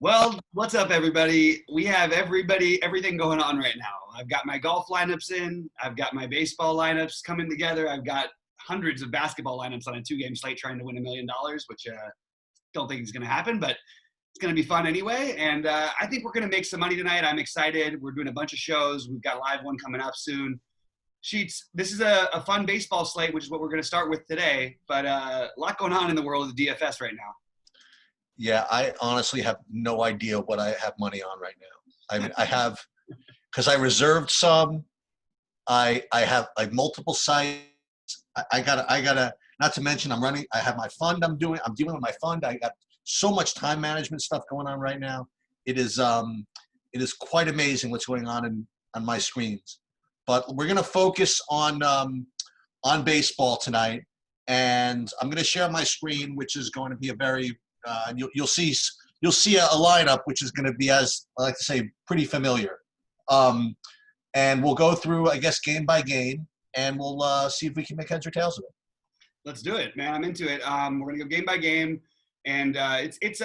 Well, what's up, everybody? We have everything going on right now. I've got my golf lineups in. I've got my baseball lineups coming together. I've got hundreds of basketball lineups on a two-game slate trying to win $1 million, which don't think is going to happen, but it's going to be fun anyway. And I think we're going to make some money tonight. I'm excited. We're doing a bunch of shows. We've got a live one coming up soon. Sheets, this is a fun baseball slate, which is what we're going to start with today. But a lot going on in the world of DFS right now. Yeah, I honestly have no idea what I have money on right now. I mean, I have, because I reserved some. I have like multiple sites. I gotta. Not to mention, I have my fund. I'm dealing with my fund. I got so much time management stuff going on right now. It is quite amazing what's going on my screens. But we're gonna focus on baseball tonight, and I'm gonna share my screen, which is going to be a very you'll see a lineup which is going to be, as I like to say, pretty familiar. And we'll go through, I guess, game by game, and we'll see if we can make heads or tails of it. Let's do it, man. I'm into it. We're going to go game by game, and it's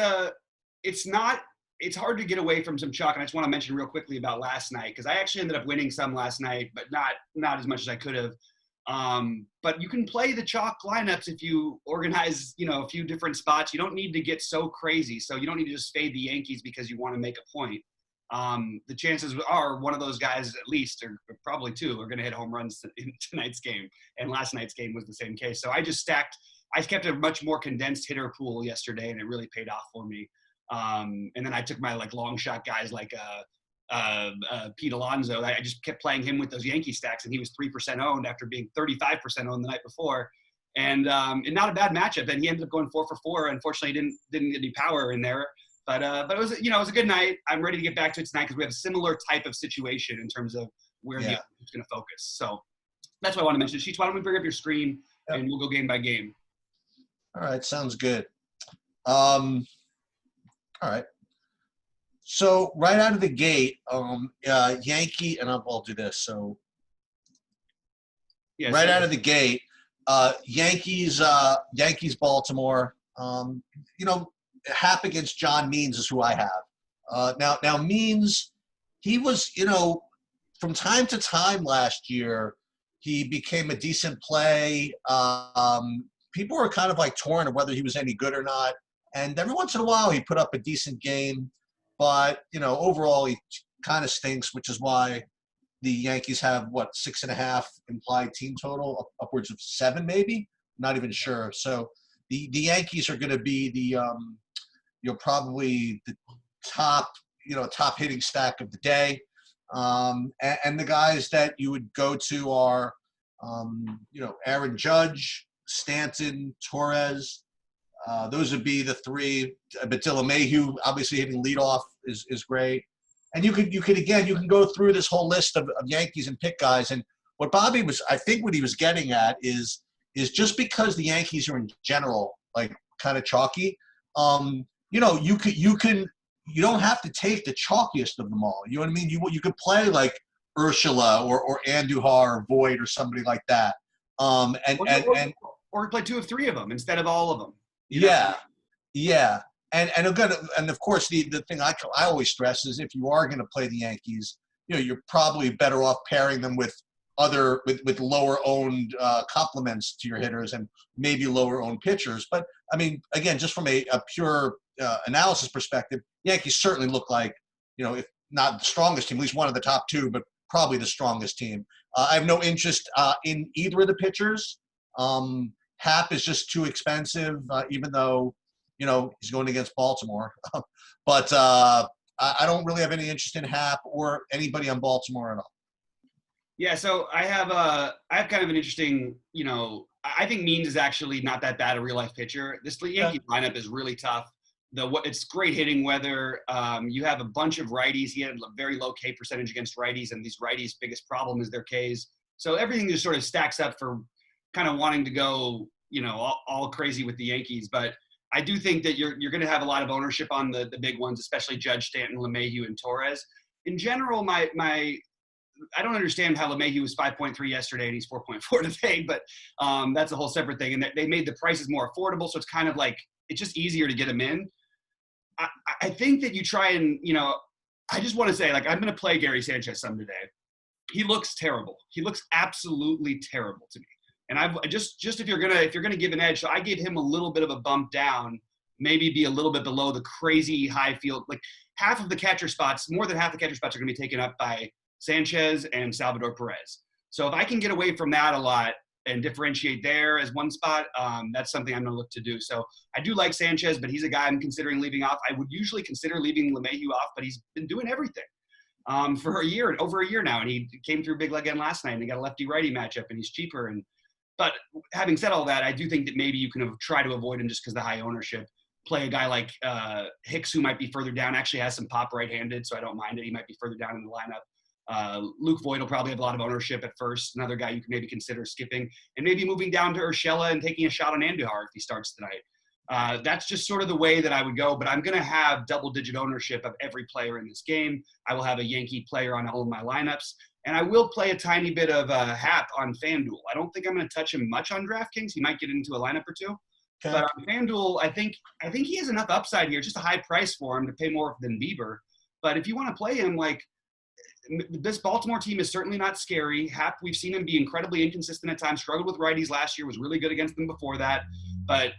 hard to get away from some chalk. And I just want to mention real quickly about last night, because I actually ended up winning some last night, but not as much as I could have. But you can play the chalk lineups if you organize, a few different spots. You don't need to get so crazy. So you don't need to just fade the Yankees because you want to make a point. The chances are one of those guys, at least, or probably two, are going to hit home runs in tonight's game. And last night's game was the same case. So I kept a much more condensed hitter pool yesterday, and it really paid off for me. And then I took my long shot guys like Pete Alonso. I just kept playing him with those Yankee stacks, and he was 3% owned after being 35% owned the night before, and not a bad matchup. And he ended up going 4 for 4. Unfortunately, didn't get any power in there, but it was it was a good night. I'm ready to get back to it tonight because we have a similar type of situation in terms of where the is going to focus. So that's what I want to mention. Sheets, why don't we bring up your screen and we'll go game by game. All right, sounds good. All right. So right out of the gate, Yankee, and I'll do this. So out of the gate, Yankees, Baltimore. Hap against John Means is who I have. Now Means, he was, from time to time last year, he became a decent play. People were kind of torn on whether he was any good or not, and every once in a while he put up a decent game. But, overall, he kind of stinks, which is why the Yankees have, 6.5 implied team total, upwards of 7 maybe? Not even sure. So the Yankees are going to be the, probably the top hitting stack of the day. And the guys that you would go to are, Aaron Judge, Stanton, Torres. Those would be the three. But LeMahieu, obviously hitting leadoff is great. And you can go through this whole list of Yankees and pick guys. And what I think what he was getting at is just because the Yankees are in general kind of chalky, you don't have to take the chalkiest of them all. You know what I mean? You could play like Urshela or Andujar or Voit or somebody like that. Or play 2 of 3 of them instead of all of them. Yeah. And of course the thing I always stress is if you are going to play the Yankees, you're probably better off pairing them with lower owned complements to your hitters and maybe lower owned pitchers. But I mean, again, just from a pure analysis perspective, Yankees certainly look like, if not the strongest team, at least one of the top 2, but probably the strongest team. I have no interest in either of the pitchers. Hap is just too expensive, even though, he's going against Baltimore. But I don't really have any interest in Hap or anybody on Baltimore at all. Yeah, so I have kind of an interesting, I think Means is actually not that bad a real-life pitcher. This Yankee lineup is really tough. It's great hitting weather. You have a bunch of righties. He had a very low K percentage against righties, and these righties' biggest problem is their Ks. So everything just sort of stacks up for kind of wanting to go, all crazy with the Yankees. But I do think that you're going to have a lot of ownership on the big ones, especially Judge, Stanton, LeMahieu, and Torres. In general, I don't understand how LeMahieu was 5.3 yesterday and he's 4.4 today, but that's a whole separate thing. And they made the prices more affordable, so it's kind of it's just easier to get him in. I think that you try and, I just want to say, like, I'm going to play Gary Sanchez some today. He looks terrible. He looks absolutely terrible to me. And I've just if you're gonna give an edge, so I gave him a little bit of a bump down, maybe be a little bit below the crazy high field. Like half of the catcher spots, more than half the catcher spots are gonna be taken up by Sanchez and Salvador Perez. So if I can get away from that a lot and differentiate there as one spot, that's something I'm gonna look to do. So I do like Sanchez, but he's a guy I'm considering leaving off. I would usually consider leaving LeMahieu off, but he's been doing everything for over a year now, and he came through big again last night, and he got a lefty-righty matchup, and he's cheaper. But having said all that, I do think that maybe you can try to avoid him just because of the high ownership. Play a guy like Hicks, who might be further down, actually has some pop right-handed, so I don't mind it. He might be further down in the lineup. Luke Voigt will probably have a lot of ownership at first. Another guy you can maybe consider skipping, and maybe moving down to Urshela and taking a shot on Andujar if he starts tonight. That's just sort of the way that I would go, but I'm going to have double-digit ownership of every player in this game. I will have a Yankee player on all of my lineups. And I will play a tiny bit of Hap on FanDuel. I don't think I'm going to touch him much on DraftKings. He might get into a lineup or two. Okay. But on FanDuel, I think he has enough upside here. Just a high price for him to pay more than Bieber. But if you want to play him, like, this Baltimore team is certainly not scary. Hap, we've seen him be incredibly inconsistent at times. Struggled with righties last year. Was really good against them before that. But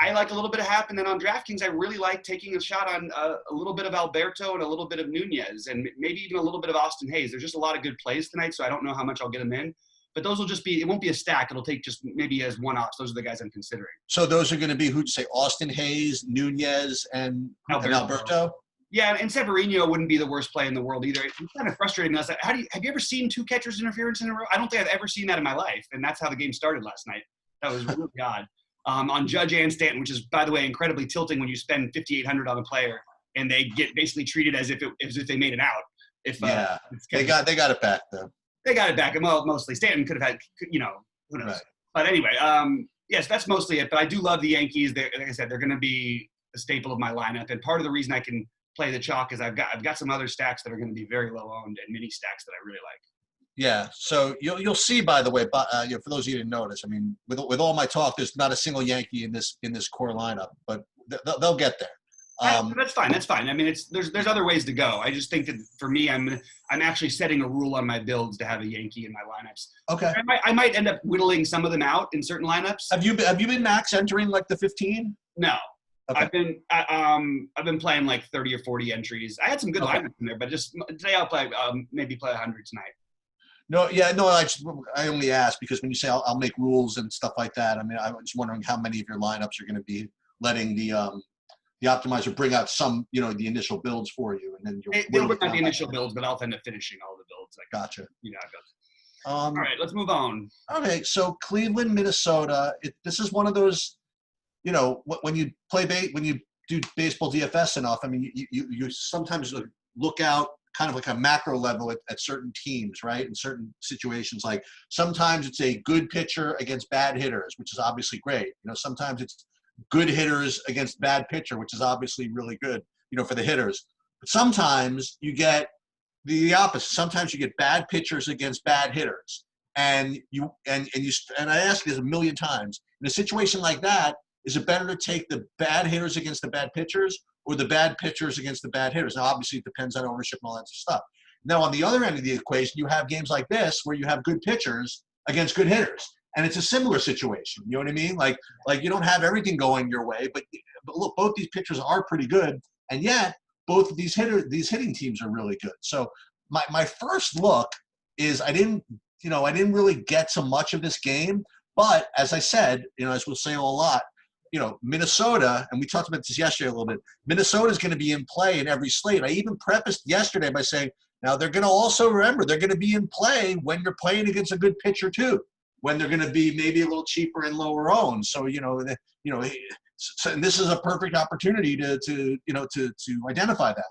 I like a little bit of Hap, and then on DraftKings, I really like taking a shot on a little bit of Alberto and a little bit of Nunez, and maybe even a little bit of Austin Hayes. There's just a lot of good plays tonight, so I don't know how much I'll get them in. But those will just be – it won't be a stack. It'll take just maybe as one-offs. Those are the guys I'm considering. So those are going to be, who'd say, Austin Hayes, Nunez, and Alberto? Yeah, and Severino wouldn't be the worst play in the world either. It's kind of frustrating us. Have you ever seen two catchers interference in a row? I don't think I've ever seen that in my life, and that's how the game started last night. That was really odd. On Judge and Stanton, which is, by the way, incredibly tilting when you spend $5,800 on a player and they get basically treated as if they made it out. They got it back though. They got it back, and well, mostly Stanton could have had, who knows. Right. But anyway, yes, that's mostly it. But I do love the Yankees. Like I said, they're going to be a staple of my lineup, and part of the reason I can play the chalk is I've got some other stacks that are going to be very low owned and mini stacks that I really like. Yeah, so you'll see, by the way, for those of you who didn't notice, I mean, with all my talk, there's not a single Yankee in this core lineup, but they'll get there. That's fine. That's fine. I mean, there's other ways to go. I just think that for me, I'm actually setting a rule on my builds to have a Yankee in my lineups. Okay. I might end up whittling some of them out in certain lineups. Have you been max entering like the 15? No. Okay. I've been playing like 30 or 40 entries. I had some good lineups in there, but just today I'll play maybe play 100 tonight. I only ask because when you say I'll make rules and stuff like that, I mean, I'm just wondering how many of your lineups are going to be letting the optimizer bring out some, the initial builds for you, and then they'll bring out the initial builds, but I'll end up finishing all the builds. Gotcha. All right, let's move on. Okay, so Cleveland, Minnesota. This is one of those, when you do baseball DFS enough. I mean, you sometimes look out kind of like a macro level at certain teams, right? In certain situations, like sometimes it's a good pitcher against bad hitters, which is obviously great. Sometimes it's good hitters against bad pitcher, which is obviously really good, for the hitters. But sometimes you get the opposite. Sometimes you get bad pitchers against bad hitters. And I ask this a million times. In a situation like that, is it better to take the bad hitters against the bad pitchers or the bad pitchers against the bad hitters? Now, obviously, it depends on ownership and all that stuff. Now, on the other end of the equation, you have games like this where you have good pitchers against good hitters. And it's a similar situation. You know what I mean? Like you don't have everything going your way, but look, both these pitchers are pretty good. And yet, both of these hitting teams are really good. So my first look is I didn't really get so much of this game. But as I said, as we'll say a lot, Minnesota, and we talked about this yesterday a little bit, Minnesota is going to be in play in every slate. I even prefaced yesterday by saying, now they're going to also remember, they're going to be in play when you're playing against a good pitcher too, when they're going to be maybe a little cheaper and lower owned. So, and this is a perfect opportunity to identify that.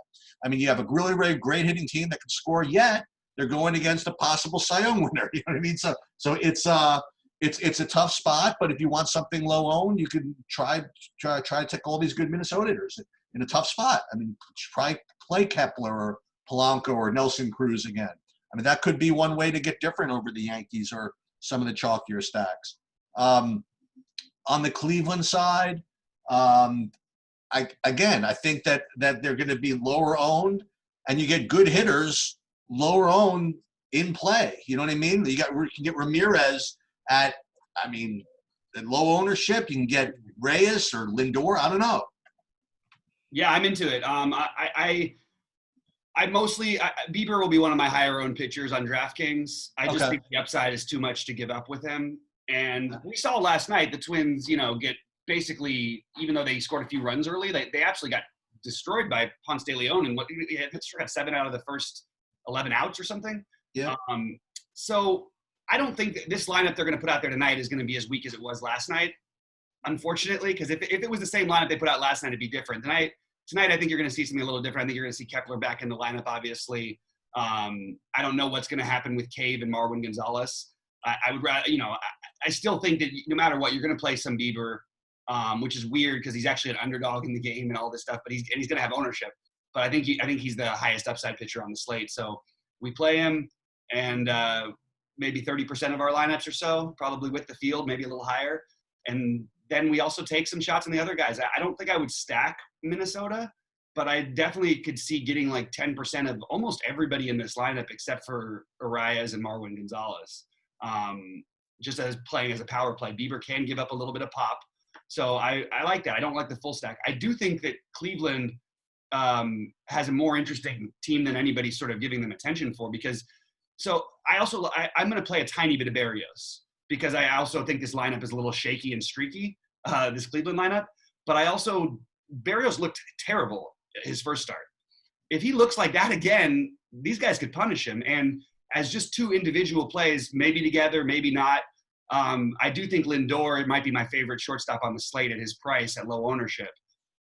I mean, you have a really great hitting team that can score, yet they're going against a possible Cy Young winner. You know what I mean? So it's a tough spot, but if you want something low owned, you can try to take all these good Minnesota hitters in a tough spot. I mean, try play Kepler or Polanco or Nelson Cruz again. I mean, that could be one way to get different over the Yankees or some of the chalkier stacks. On the Cleveland side, I think that they're going to be lower owned, and you get good hitters lower owned in play. You know what I mean? You can get Ramirez at, I mean, at low ownership. You can get Reyes or Lindor. I don't know. Yeah, I'm into it. I mostly Bieber will be one of my higher owned pitchers on DraftKings. I just think the upside is too much to give up with him. And we saw last night the Twins, get basically, even though they scored a few runs early, they absolutely got destroyed by Ponce de Leon, and Pittsburgh had 7 out of the first 11 outs or something. Yeah. So I don't think that this lineup they're going to put out there tonight is going to be as weak as it was last night, unfortunately, because if it was the same lineup they put out last night, it'd be different. Tonight, I think you're going to see something a little different. I think you're going to see Kepler back in the lineup, obviously. I don't know what's going to happen with Cave and Marwin Gonzalez. I would rather, I still think that no matter what, you're going to play some Bieber, which is weird because he's actually an underdog in the game and all this stuff, but he's going to have ownership. But I think he's the highest upside pitcher on the slate. So we play him, and maybe 30% of our lineups or so, probably with the field, maybe a little higher. And then we also take some shots on the other guys. I don't think I would stack Minnesota, but I definitely could see getting like 10% of almost everybody in this lineup except for Arias and Marwin Gonzalez. Just as playing as a power play. Bieber can give up a little bit of pop. So I like that. I don't like the full stack. I do think that Cleveland has a more interesting team than anybody's sort of giving them attention for, because I'm going to play a tiny bit of Berrios because I also think this lineup is a little shaky and streaky, this Cleveland lineup. But Berrios looked terrible his first start. If he looks like that again, these guys could punish him. And as just two individual plays, maybe together, maybe not, I do think Lindor might be my favorite shortstop on the slate at his price at low ownership.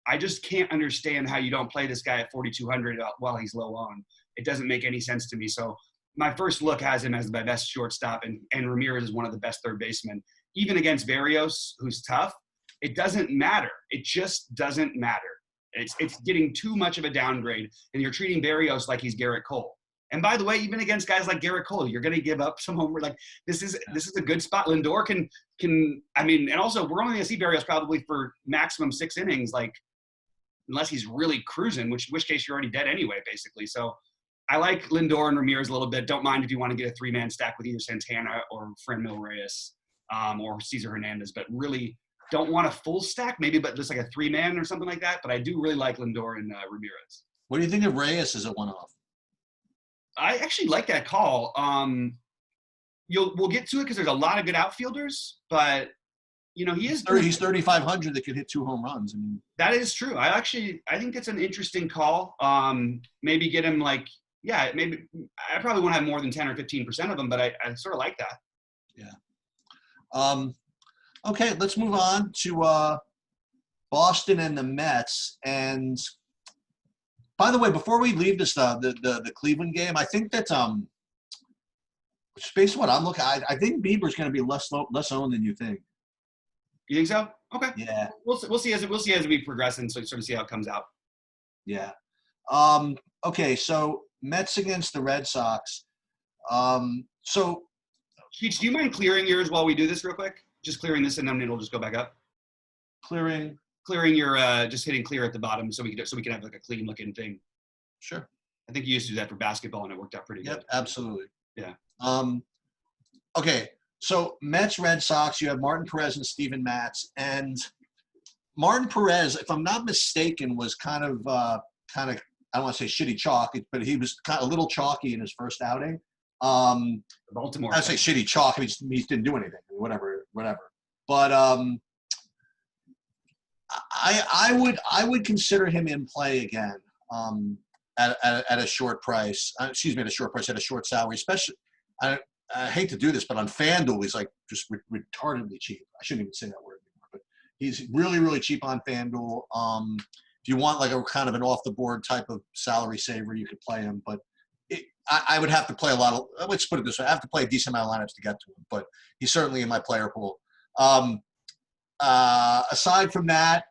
I just can't understand how you don't play this guy at 4,200 while he's low owned. It doesn't make any sense to me. So my first look has him as my best shortstop, and Ramirez is one of the best third basemen. Even against Berrios, who's tough, it doesn't matter. It just doesn't matter. It's getting too much of a downgrade, and you're treating Berrios like he's Garrett Cole. And by the way, even against guys like Garrett Cole, you're going to give up some homer. Like this is a good spot. Lindor can and also we're only going to see Berrios probably for maximum 6 innings, like unless he's really cruising, in which case you're already dead anyway, basically. So I like Lindor and Ramirez a little bit. Don't mind if you want to get a 3-man stack with either Santana or Franmil Reyes or Cesar Hernandez, but really don't want a full stack, maybe, but just like a 3-man or something like that. But I do really like Lindor and Ramirez. What do you think of Reyes as a one-off? I actually like that call. We'll get to it because there's a lot of good outfielders, but he's 3,500 that could hit 2 home runs. I mean, that is true. I think that's an interesting call. Maybe get him maybe I probably won't have more than 10 or 15% of them, but I sort of like that. Yeah. Okay, let's move on to Boston and the Mets. And by the way, before we leave this the Cleveland game, I think that based on what I'm looking at, I think Bieber's going to be less owned than you think. You think so? Okay. Yeah. We'll see as we progress and sort of see how it comes out. Yeah. Okay. So Mets against the Red Sox. So, Sheets, do you mind clearing yours while we do this real quick? Just clearing this, and then it'll just go back up. Clearing your just hitting clear at the bottom, so we can have like a clean looking thing. Sure. I think you used to do that for basketball, and it worked out pretty good. Yep. Absolutely. Yeah. Okay. So Mets, Red Sox, you have Martin Perez and Steven Matz. And Martin Perez, if I'm not mistaken, was kind of I don't want to say shitty chalk, but he was kind of a little chalky in his first outing. Baltimore. I say shitty chalk. I mean, he just didn't do anything. Whatever. But I would consider him in play again at a short price. At a short price, at a short salary, especially. I hate to do this, but on FanDuel, he's like just retardedly cheap. I shouldn't even say that word anymore, but he's really, really cheap on FanDuel. If you want like a kind of an off-the-board type of salary saver, you could play him. But I would have to play let's put it this way. I have to play a decent amount of lineups to get to him, but he's certainly in my player pool. Aside from that,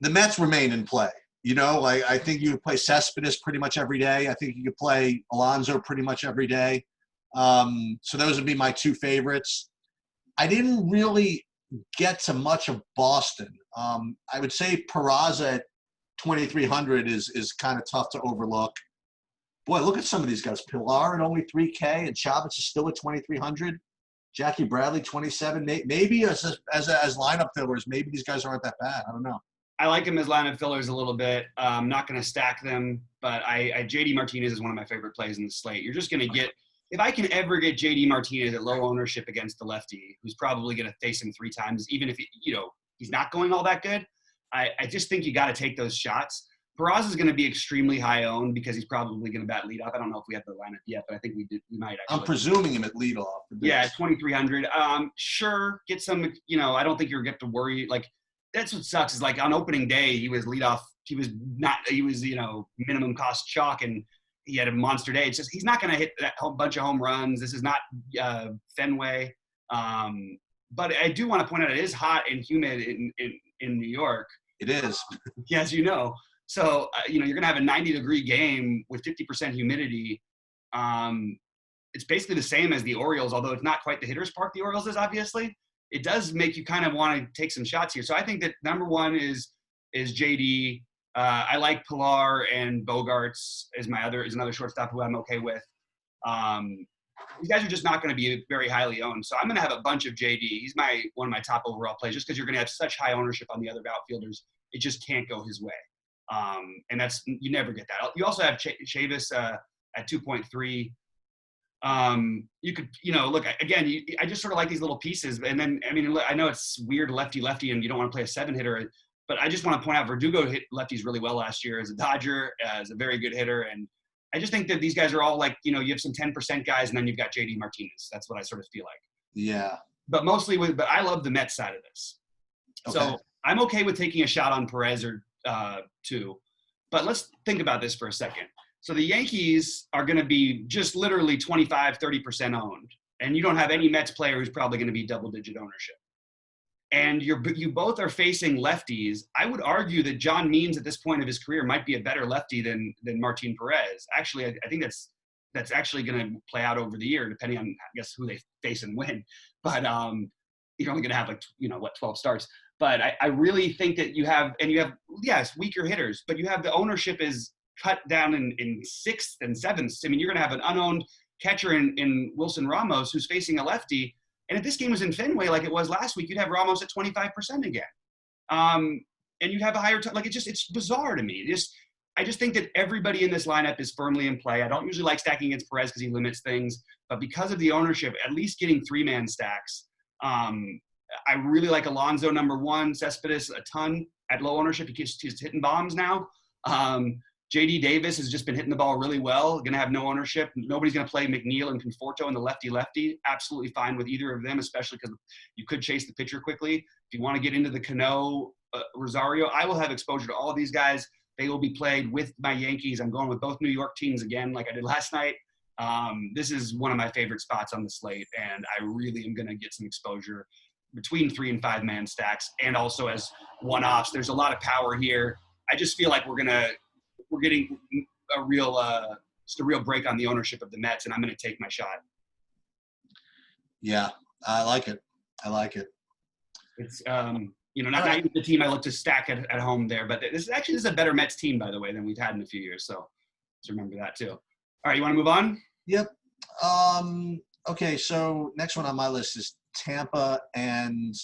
the Mets remain in play. I think you could play Cespedes pretty much every day. I think you could play Alonso pretty much every day. So those would be my 2 favorites. I didn't really get to much of Boston. I would say Peraza at 2,300 is kind of tough to overlook. Boy, look at some of these guys. Pilar at only 3K, and Chavez is still at 2,300. Jackie Bradley, 27. Maybe as lineup fillers, maybe these guys aren't that bad. I don't know. I like him as lineup fillers a little bit. I'm not going to stack them, but JD Martinez is one of my favorite plays in the slate. You're just going to get – if I can ever get JD Martinez at low ownership against the lefty, who's probably going to face him 3 times, even if he's not going all that good, I just think you got to take those shots. Peraza is going to be extremely high owned because he's probably going to bat leadoff. I don't know if we have the lineup yet, but I think we might actually. I'm presuming him at leadoff. Yeah, 2,300. Sure, get some. I don't think you're going to worry. Like that's what sucks is like on opening day he was leadoff. He was minimum cost chalk and he had a monster day. It's just he's not going to hit that whole bunch of home runs. This is not Fenway. But I do want to point out it is hot and humid in New York. It is. Yes, you know. So, you're going to have a 90-degree game with 50% humidity. It's basically the same as the Orioles, although it's not quite the hitter's park the Orioles is, obviously. It does make you kind of want to take some shots here. So I think that number one is JD. I like Pilar and Bogarts is another shortstop who I'm okay with. These guys are just not going to be very highly owned. So I'm going to have a bunch of JD. He's one of my top overall plays just because you're going to have such high ownership on the other outfielders. It just can't go his way. And you never get that. You also have Chavis at 2.3. You could, look, again, I just sort of like these little pieces. And then, I know it's weird lefty, and you don't want to play a 7-hitter, but I just want to point out Verdugo hit lefties really well last year as a Dodger, as a very good hitter. And I just think that these guys are all like, you have some 10% guys, and then you've got JD Martinez. That's what I sort of feel like. Yeah. But but I love the Mets side of this. Okay. So I'm okay with taking a shot on Perez or two. But let's think about this for a second. So the Yankees are going to be just literally 25, 30% owned. And you don't have any Mets player who's probably going to be double-digit ownership. And you both are facing lefties. I would argue that John Means at this point of his career might be a better lefty than Martin Perez. Actually, I think that's actually going to play out over the year, depending on, I guess, who they face and win. But you're only going to have 12 starts. But I really think that you have, yes, weaker hitters, but you have the ownership is cut down in 6th and 7th. You're going to have an unowned catcher in Wilson Ramos who's facing a lefty. And if this game was in Fenway like it was last week, you'd have Ramos at 25% again. And you'd have a higher it's bizarre to me. I just think that everybody in this lineup is firmly in play. I don't usually like stacking against Perez because he limits things. But because of the ownership, at least getting 3-man stacks, I really like Alonso, number 1, Cespedes a ton at low ownership. He's hitting bombs now. JD Davis has just been hitting the ball really well. Going to have no ownership. Nobody's going to play McNeil and Conforto and the lefty. Absolutely fine with either of them, especially because you could chase the pitcher quickly. If you want to get into the Cano, Rosario, I will have exposure to all of these guys. They will be played with my Yankees. I'm going with both New York teams again, like I did last night. This is one of my favorite spots on the slate, and I really am going to get some exposure between 3- and 5-man stacks and also as one-offs. There's a lot of power here. I just feel like we're getting a real break on the ownership of the Mets, and I'm going to take my shot. Yeah, I like it. It's not even the team I look to stack at home there, but this is a better Mets team, by the way, than we've had in a few years. So let's remember that too. All right, you want to move on? Yep. Okay, so next one on my list is Tampa and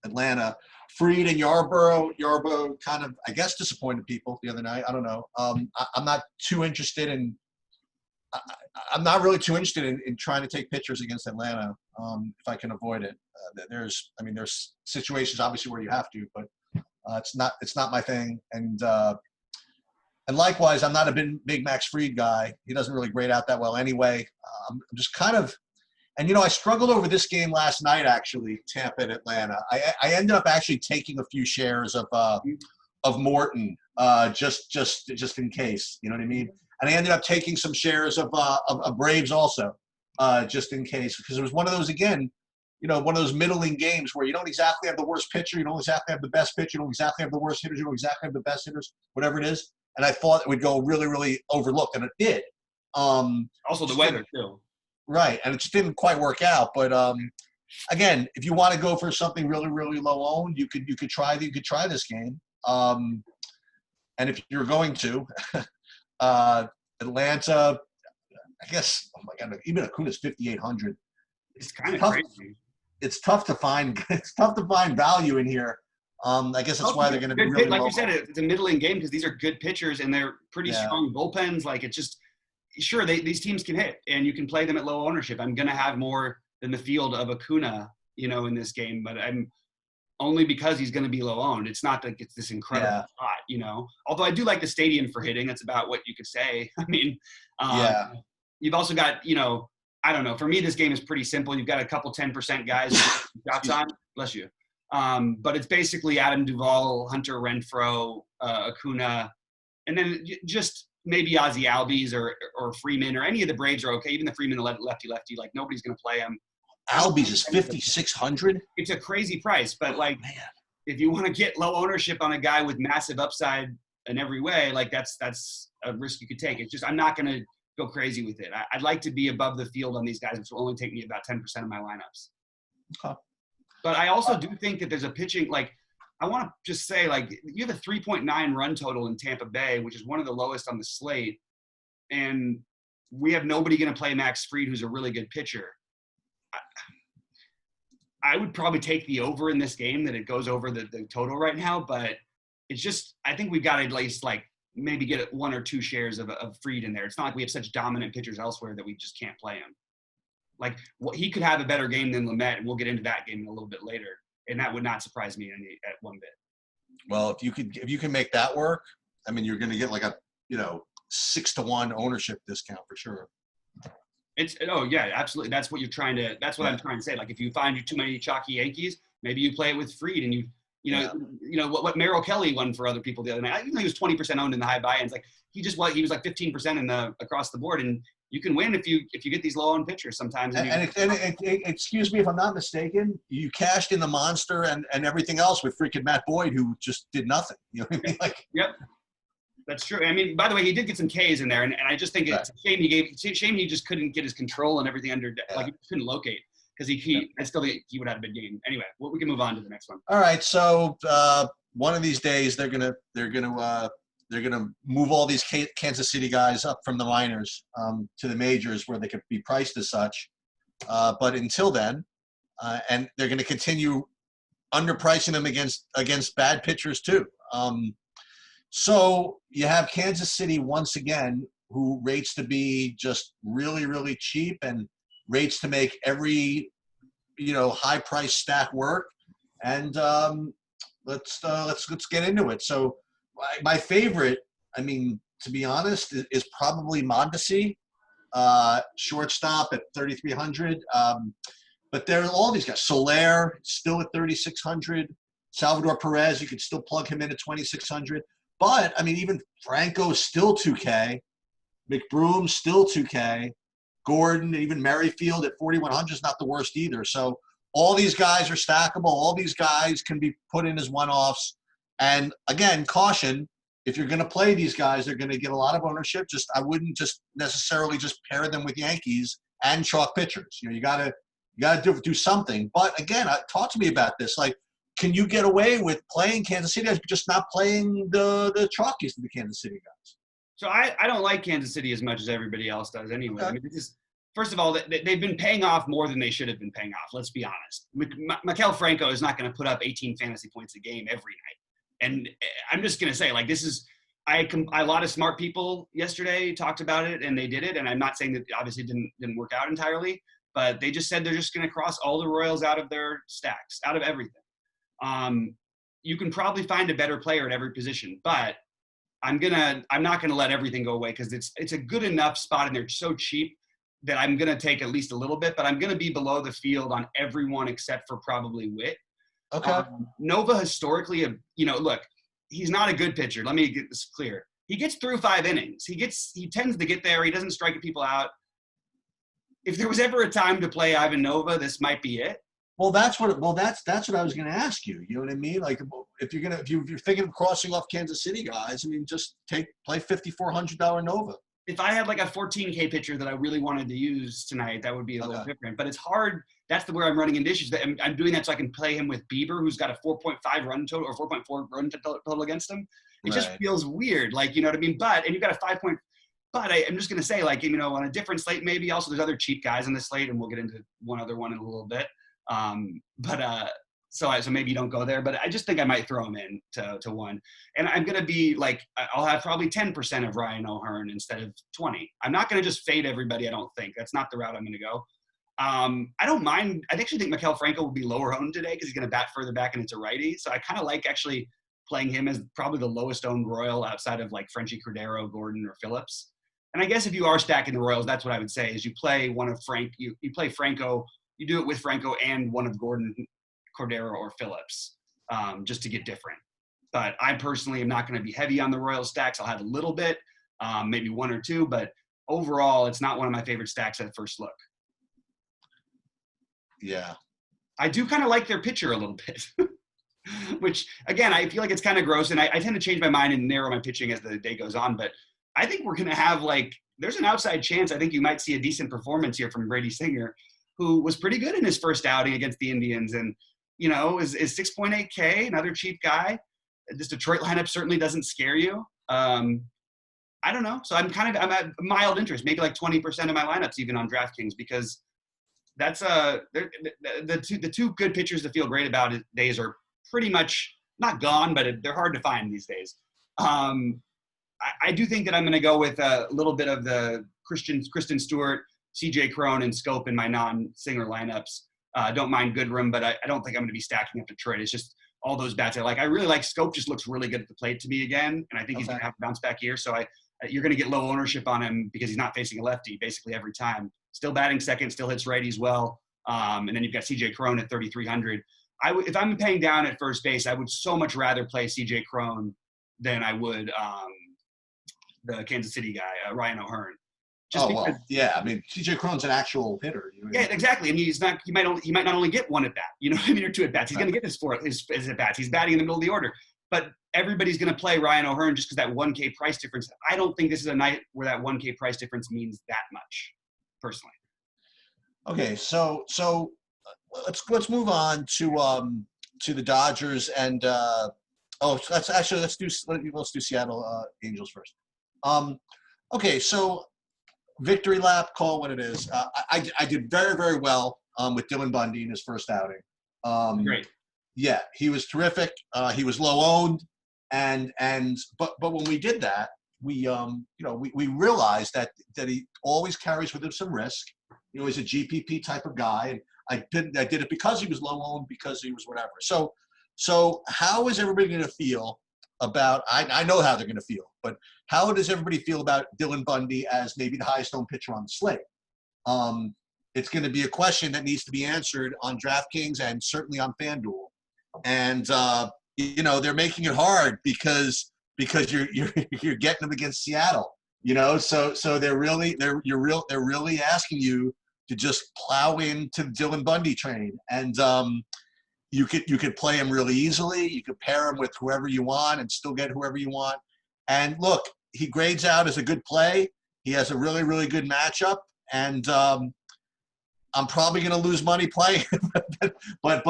Atlanta. Fried and Yarborough kind of, I guess, disappointed people the other night. I don't know. I'm not really too interested in trying to take pitchers against Atlanta if I can avoid it. There's situations obviously where you have to, but it's not my thing. And likewise, I'm not a big Max Fried guy. He doesn't really grade out that well anyway. I'm just kind of. And, I struggled over this game last night, actually, Tampa and Atlanta. I ended up actually taking a few shares of Morton just in case, you know what I mean? And I ended up taking some shares of Braves also just in case, because it was one of those, again, one of those middling games where you don't exactly have the worst pitcher, you don't exactly have the best pitcher, you don't exactly have the worst hitters, you don't exactly have the best hitters, whatever it is. And I thought it would go really, really overlooked, and it did. Also the weather, too. Right, and it just didn't quite work out. But again, if you want to go for something really, really low owned, you could try this game. And if you're going to, Atlanta, I guess, oh my God, even Acuna's 5,800. It's kind of crazy. It's tough to find. It's tough to find value in here. I guess that's why they're going to be really like low. you said, it's a middling game because these are good pitchers and they're pretty strong bullpens. Like it's just sure these teams can hit and you can play them at low ownership. I'm going to have more than the field of Acuna, in this game, but I'm only because he's going to be low owned. It's not like it's this incredible spot, Although I do like the stadium for hitting. That's about what you could say. I mean, you've also got I don't know. For me, this game is pretty simple. You've got a couple 10% guys shots on. Bless you. But it's basically Adam Duvall, Hunter Renfroe, Acuna, and then just maybe Ozzie Albies or Freeman or any of the Braves are okay. Even the Freeman, the lefty, like nobody's going to play him. Albies is 5,600. It's a crazy price, but if you want to get low ownership on a guy with massive upside in every way, like that's a risk you could take. It's just I'm not going to go crazy with it. I'd like to be above the field on these guys, which will only take me about 10% of my lineups. Okay. But I also do think that there's a pitching, I want to just say, you have a 3.9 run total in Tampa Bay, which is one of the lowest on the slate. And we have nobody going to play Max Fried, who's a really good pitcher. I would probably take the over in this game, that it goes over the total right now. But it's just, I think we've got to at least, maybe get 1 or 2 shares of Fried in there. It's not like we have such dominant pitchers elsewhere that we just can't play him. He could have a better game than Lamet, and we'll get into that game a little bit later. And that would not surprise me at one bit. Well, if you can make that work, I mean, you're going to get a 6-to-1 ownership discount for sure. Absolutely. That's what I'm trying to say. If you find too many chalky Yankees, maybe you play it with Fried and what Merrill Kelly won for other people the other night. Even though he was 20% owned in the high buy-ins, he was 15% in the across the board, and you can win if you get these low-owned pitchers sometimes. And excuse me if I'm not mistaken, you cashed in the monster and everything else with freaking Matt Boyd, who just did nothing. You know what I mean? Yep, that's true. I mean, by the way, he did get some Ks in there, and I just think it's a shame he just couldn't get his control and everything under he couldn't locate. Because I still think he would have a big game. Anyway, we can move on to the next one. All right, so one of these days they're gonna move all these Kansas City guys up from the minors to the majors where they could be priced as such. But until then, and they're going to continue underpricing them against bad pitchers too. So you have Kansas City once again, who rates to be just really, really cheap and rates to make every high price stack work. And let's get into it. So my favorite, I mean, to be honest, is probably Mondesi, shortstop at 3,300. But there are all these guys. Soler still at 3,600. Salvador Perez, you could still plug him in at 2,600. But I mean, even Franco's still 2K. McBroom still 2K. Gordon, even Merrifield at 4,100 is not the worst either. So all these guys are stackable. All these guys can be put in as one-offs. And again, caution, if you're going to play these guys, they're going to get a lot of ownership. I wouldn't just necessarily just pair them with Yankees and chalk pitchers. You got to do something. But again, talk to me about this. Can you get away with playing Kansas City guys, but just not playing the chalkies to the Kansas City guys? So I don't like Kansas City as much as everybody else does anyway. Okay. I mean, first of all, they've been paying off more than they should have been paying off. Let's be honest. Maikel Franco is not going to put up 18 fantasy points a game every night. And I'm just going to say, a lot of smart people yesterday talked about it and they did it. And I'm not saying that obviously didn't work out entirely, but they just said they're just going to cross all the Royals out of their stacks, out of everything. You can probably find a better player at every position, but I'm not gonna let everything go away because it's a good enough spot and they're so cheap that I'm gonna take at least a little bit, but I'm gonna be below the field on everyone except for probably Witt. Okay. Nova historically, look, he's not a good pitcher. Let me get this clear. He gets through 5 innings. He tends to get there. He doesn't strike people out. If there was ever a time to play Ivan Nova, this might be it. Well, that's what I was going to ask you. You know what I mean? If you're thinking of crossing off Kansas City guys, I mean, just play $5,400 Nova. If I had a 14K pitcher that I really wanted to use tonight, that would be a little different. But it's hard that's where I'm running into issues. I'm doing that so I can play him with Bieber, who's got a 4.5 run total or 4.4 run total against him. It just feels weird. Like, you know what I mean? But, and you've got a 5 point, but I'm just going to say, like, you know, on a different slate, maybe also there's other cheap guys on the slate, and we'll get into one other one in a little bit. So maybe you don't go there, but I just think I might throw him in to one. And I'm going to be like, I'll have probably 10% of Ryan O'Hearn instead of 20. I'm not going to just fade everybody. I don't think that's not the route I'm going to go. I don't mind. I actually think Maikel Franco will be lower owned today because he's going to bat further back and it's a righty. So I kind of like actually playing him as probably the lowest owned Royal outside of like Frenchie Cordero, Gordon, or Phillips. And I guess if you are stacking the Royals, that's what I would say is you play one of you play Franco, you do it with Franco and one of Gordon, Cordero, or Phillips, just to get different. But I personally am not going to be heavy on the Royal stacks. I'll have a little bit, maybe one or two, but overall, it's not one of my favorite stacks at first look. Yeah. I do kind of like their pitcher a little bit, which, again, I feel like it's kind of gross, and I tend to change my mind and narrow my pitching as the day goes on, but I think we're going to have, like, there's an outside chance I think you might see a decent performance here from Brady Singer, who was pretty good in his first outing against the Indians, and, you know, is 6.8K, another cheap guy. This Detroit lineup certainly doesn't scare you. I don't know. So I'm at mild interest, maybe like 20% of my lineups even on DraftKings, because that's the two good pitchers to feel great about days are pretty much not gone, but they're hard to find these days. I do think that I'm going to go with a little bit of the Kristen Stewart, CJ Cron, and Scope in my non-Singer lineups. Don't mind Goodrum, but I don't think I'm going to be stacking up Detroit. It's just all those bats I like. I really like Scope. Just looks really good at the plate to me again, and I think he's going to have a bounce back year. So you're going to get low ownership on him because he's not facing a lefty basically every time. Still batting second, still hits righties well. And then you've got CJ Cron at 3,300. If I'm paying down at first base, I would so much rather play CJ Cron than I would the Kansas City guy, Ryan O'Hearn. Yeah. I mean, CJ Cron's an actual hitter. Yeah, exactly. And he's not. He might not only get one at bat. You know what I mean, or two at bats. He's going to get his at bats. He's batting in the middle of the order. But everybody's going to play Ryan O'Hearn just because that 1K price difference. I don't think this is a night where that 1K price difference means that much, personally. Okay, so let's move on to the Dodgers and let's do Seattle Angels first. Okay, so victory lap, call what it is. I did very, very well with Dylan Bundy in his first outing. Great. Yeah, he was terrific. He was low owned, but when we did that, we realized that he always carries with him some risk. You know, he's a GPP type of guy, and I did it because he was low owned, because he was whatever. So how is everybody going to feel about? I know how they're going to feel, but how does everybody feel about Dylan Bundy as maybe the highest owned pitcher on the slate? It's going to be a question that needs to be answered on DraftKings and certainly on FanDuel. And they're making it hard because you're getting them against Seattle. You know, so they're really asking you to just plow into the Dylan Bundy train, and you could play him really easily. You could pair him with whoever you want and still get whoever you want. And look, he grades out as a good play. He has a really, really good matchup, and I'm probably going to lose money playing him, but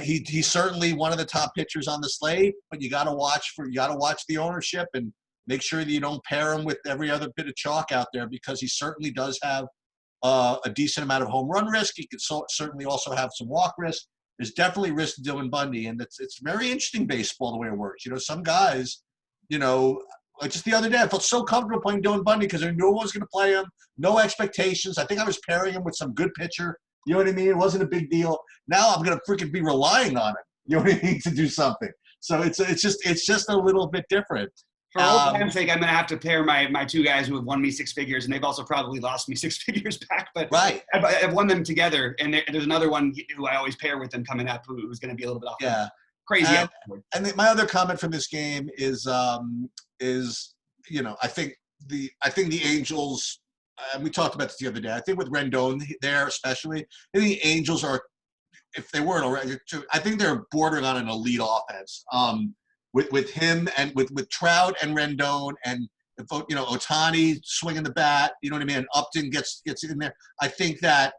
he's certainly one of the top pitchers on the slate. But you got to watch the ownership and make sure that you don't pair him with every other bit of chalk out there, because he certainly does have a decent amount of home run risk. He could certainly also have some walk risk. There's definitely risk to Dylan Bundy, and it's very interesting baseball the way it works. You know, some guys, like just the other day, I felt so comfortable playing Dylan Bundy because I knew no one was going to play him, no expectations. I think I was pairing him with some good pitcher. You know what I mean? It wasn't a big deal. Now I'm going to freaking be relying on him. You know what I mean, to do something. So it's just a little bit different. For old time's sake, I'm going to have to pair my two guys who have won me six figures, and they've also probably lost me six figures back. But right. I've won them together, and there's another one who I always pair with them coming up who's going to be a little bit off. Yeah. Crazy. And my other comment from this game is I think the Angels, and we talked about this the other day, I think with Rendon there especially, I think the Angels are, if they weren't already, I think they're bordering on an elite offense. With him and with Trout and Rendon and Ohtani swinging the bat, you know what I mean, and Upton gets in there. I think that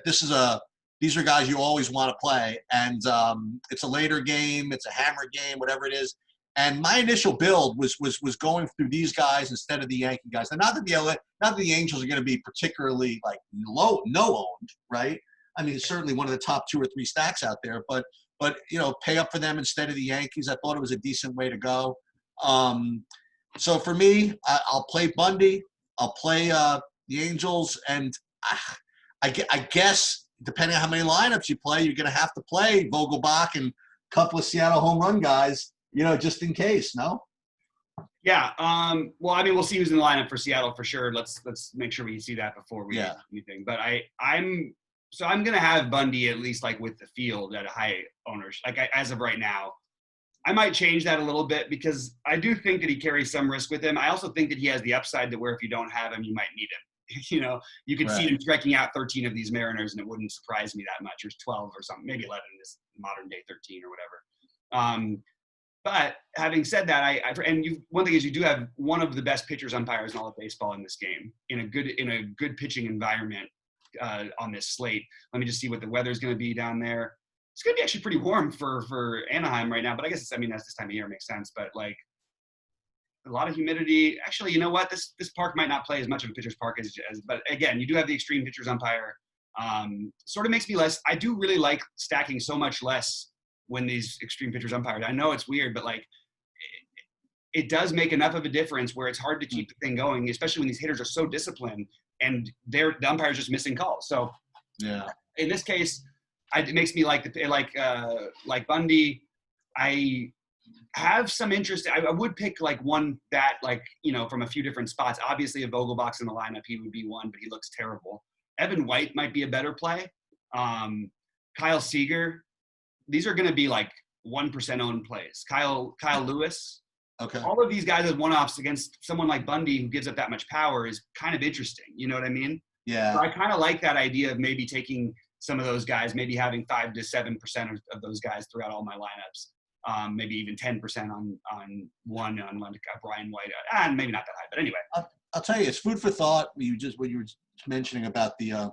this is a these are guys you always want to play. And it's a later game. It's a hammer game, whatever it is. And my initial build was going through these guys instead of the Yankee guys. And not that the Angels are going to be particularly like no owned, right? I mean, it's certainly one of the top 2 or 3 stacks out there, but pay up for them instead of the Yankees. I thought it was a decent way to go. So for me, I'll play Bundy. I'll play the Angels, and I guess depending on how many lineups you play, you're going to have to play Vogelbach and a couple of Seattle home run guys. Just in case, no? Yeah. Well, I mean, we'll see who's in the lineup for Seattle for sure. Let's make sure we see that before we do anything. But I'm going to have Bundy at least like with the field at a high ownership. Like as of right now, I might change that a little bit because I do think that he carries some risk with him. I also think that he has the upside that where if you don't have him, you might need him. You could see him striking out 13 of these Mariners, and it wouldn't surprise me that much. Or 12 or something, maybe 11 is modern day 13 or whatever. But having said that, one thing is you do have one of the best pitchers umpires in all of baseball in this game in a good pitching environment on this slate. Let me just see what the weather's going to be down there. It's going to be actually pretty warm for Anaheim right now, but I guess that's this time of year makes sense. But like a lot of humidity. Actually, you know what? This park might not play as much of a pitcher's park as but again, you do have the extreme pitchers umpire. Sort of makes me less. I do really like stacking so much less when these extreme pitchers umpired. I know it's weird, but like it does make enough of a difference where it's hard to keep the thing going, especially when these hitters are so disciplined and the umpire's just missing calls. So yeah, in this case, it makes me like Bundy. I have some interest. I would pick like one that from a few different spots. Obviously, if Vogelbach's in the lineup, he would be one, but he looks terrible. Evan White might be a better play. Kyle Seeger. These are going to be like 1% owned plays. Kyle Lewis. Okay. All of these guys as one-offs against someone like Bundy who gives up that much power is kind of interesting. You know what I mean? Yeah. So I kind of like that idea of maybe taking some of those guys, maybe having 5 to 7% of those guys throughout all my lineups. Maybe even 10% on one on like Brian White, and maybe not that high, but anyway. I'll tell you, it's food for thought. When you were mentioning about the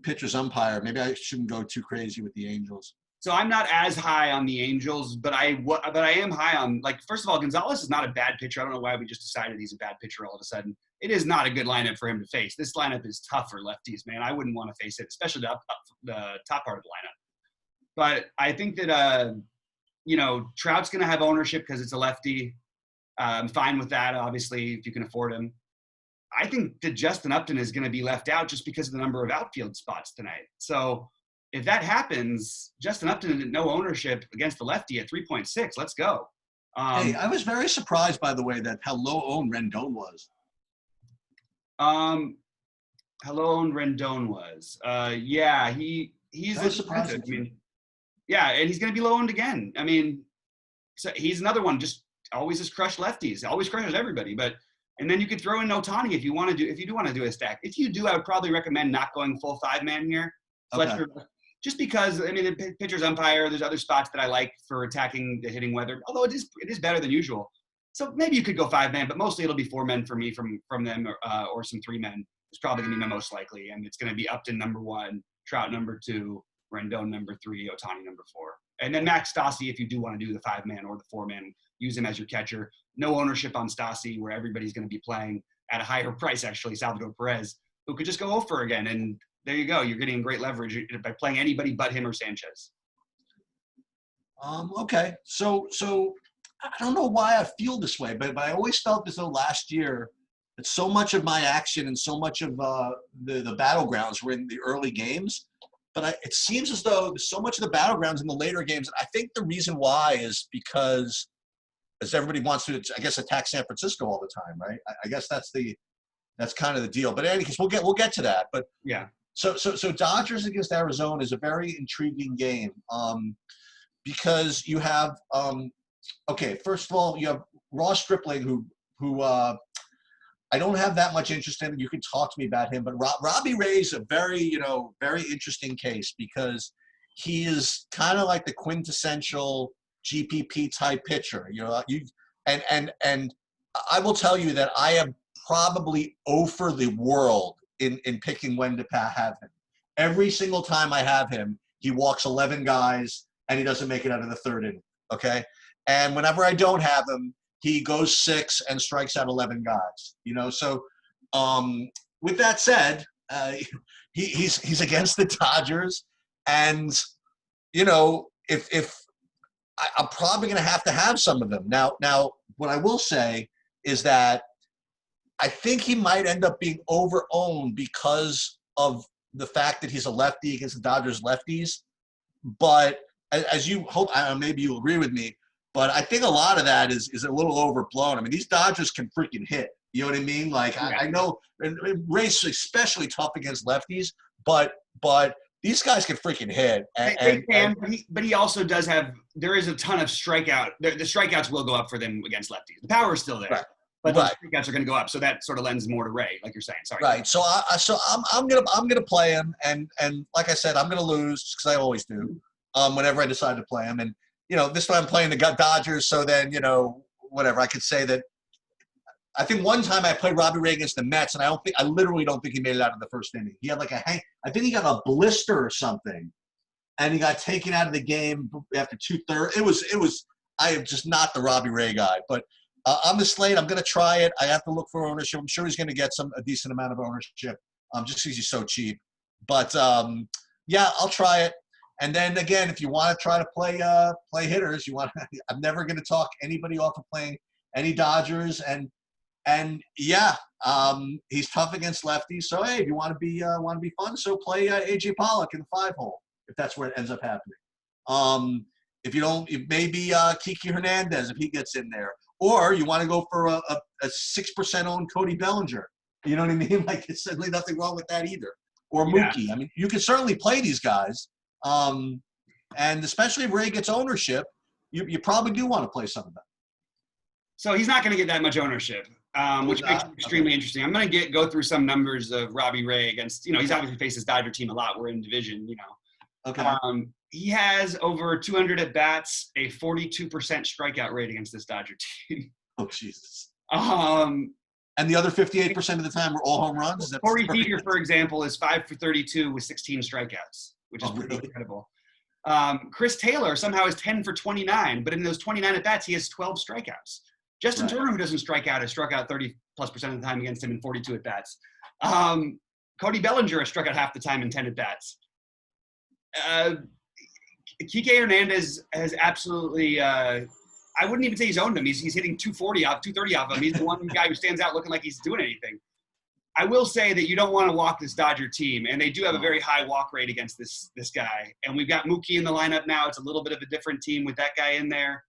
pitcher's umpire, maybe I shouldn't go too crazy with the Angels. So I'm not as high on the Angels, but I am high on, like, first of all, Gonzalez is not a bad pitcher. I don't know why we just decided he's a bad pitcher all of a sudden. It is not a good lineup for him to face. This lineup is tough for lefties, man. I wouldn't want to face it, especially the top part of the lineup. But I think that, Trout's going to have ownership because it's a lefty. I'm fine with that, obviously, if you can afford him. I think that Justin Upton is going to be left out just because of the number of outfield spots tonight. So if that happens, Justin Upton at no ownership against the lefty at 3.6. Let's go. Hey, I was very surprised, by the way, that how low owned Rendon was. How low owned Rendon was. Yeah, he's expensive. I mean, yeah, and he's going to be low owned again. I mean, so he's another one. Just always has crushed lefties. Always crushes everybody. And then you could throw in Ohtani if you do want to do a stack. If you do, I would probably recommend not going full 5-man here. Okay. Just because, I mean, the pitcher's umpire, there's other spots that I like for attacking the hitting weather, although it is better than usual. So maybe you could go 5-man, but mostly it'll be 4 men for me from them or some 3 men. It's probably going to be my most likely, and it's going to be Upton number 1, Trout number 2, Rendon number 3, Ohtani number 4. And then Max Stassi, if you do want to do the 5-man or the 4-man, use him as your catcher. No ownership on Stassi, where everybody's going to be playing at a higher price, actually, Salvador Perez, who could just go 0 for again. And there you go. You're getting great leverage by playing anybody but him or Sanchez. Okay. So I don't know why I feel this way, but I always felt as though last year that so much of my action and so much of the battlegrounds were in the early games. But it seems as though so much of the battlegrounds in the later games, I think the reason why is because as everybody wants to, I guess, attack San Francisco all the time, right? I guess that's kind of the deal. But in any case, we'll get to that. But yeah. So Dodgers against Arizona is a very intriguing game because you have first of all, you have Ross Stripling who I don't have that much interest in. You can talk to me about him, but Robbie Ray is a very interesting case because he is kind of like the quintessential GPP type pitcher. And I will tell you that I am probably over the world in picking when to have him. Every single time I have him, he walks 11 guys and he doesn't make it out of the third inning. Okay. And whenever I don't have him, he goes 6 and strikes out 11 guys, you know? So with that said, he's against the Dodgers, and, you know, if I'm probably going to have some of them. Now, what I will say is that I think he might end up being over-owned because of the fact that he's a lefty against the Dodgers lefties. But as you hope, maybe you agree with me, but I think a lot of that is a little overblown. I mean, these Dodgers can freaking hit. You know what I mean? Like, yeah. I know Ray's especially tough against lefties, but these guys can freaking hit. They can, but he also does have – there is a ton of strikeout. The strikeouts will go up for them against lefties. The power is still there. Right. But those strikeouts are going to go up, so that sort of lends more to Ray, like you're saying. Sorry. Right. So I'm gonna play him, and like I said, I'm gonna lose because I always do. Whenever I decide to play him, and you know, this time I'm playing the Dodgers, so then you know, whatever I could say that. I think one time I played Robbie Ray against the Mets, and I literally don't think he made it out of the first inning. He had like I think he got a blister or something, and he got taken out of the game after 2/3. It was. I am just not the Robbie Ray guy, but. On the slate, I'm going to try it. I have to look for ownership. I'm sure he's going to get a decent amount of ownership just because he's so cheap. But, yeah, I'll try it. And then, again, if you want to try to play hitters, I'm never going to talk anybody off of playing any Dodgers. And yeah, he's tough against lefties. So, hey, if you want to be fun, so play A.J. Pollock in the 5-hole, if that's where it ends up happening. If you don't, maybe Kiki Hernandez, if he gets in there. Or you want to go for a 6% owned Cody Bellinger. You know what I mean? Like, it's certainly nothing wrong with that either. Or Mookie. I mean, you can certainly play these guys. And especially if Ray gets ownership, you probably do want to play some of them. So he's not going to get that much ownership, which makes it extremely interesting. I'm going to go through some numbers of Robbie Ray against, you know, he's obviously faced his Dodger team a lot. We're in division, you know. Okay. He has over 200 at-bats, a 42% strikeout rate against this Dodger team. Oh, Jesus. And the other 58% of the time were all home runs? Corey Seeger, for example, is 5 for 32 with 16 strikeouts, which is pretty incredible. Chris Taylor somehow is 10 for 29, but in those 29 at-bats, he has 12 strikeouts. Justin Turner, who doesn't strike out, has struck out 30+% of the time against him in 42 at-bats. Cody Bellinger has struck out half the time in 10 at-bats. Kike Hernandez has absolutely I wouldn't even say he's owned him. He's hitting 230 off him. He's the one guy who stands out looking like he's doing anything. I will say that you don't want to walk this Dodger team, and they do have a very high walk rate against this guy. And we've got Mookie in the lineup now. It's a little bit of a different team with that guy in there.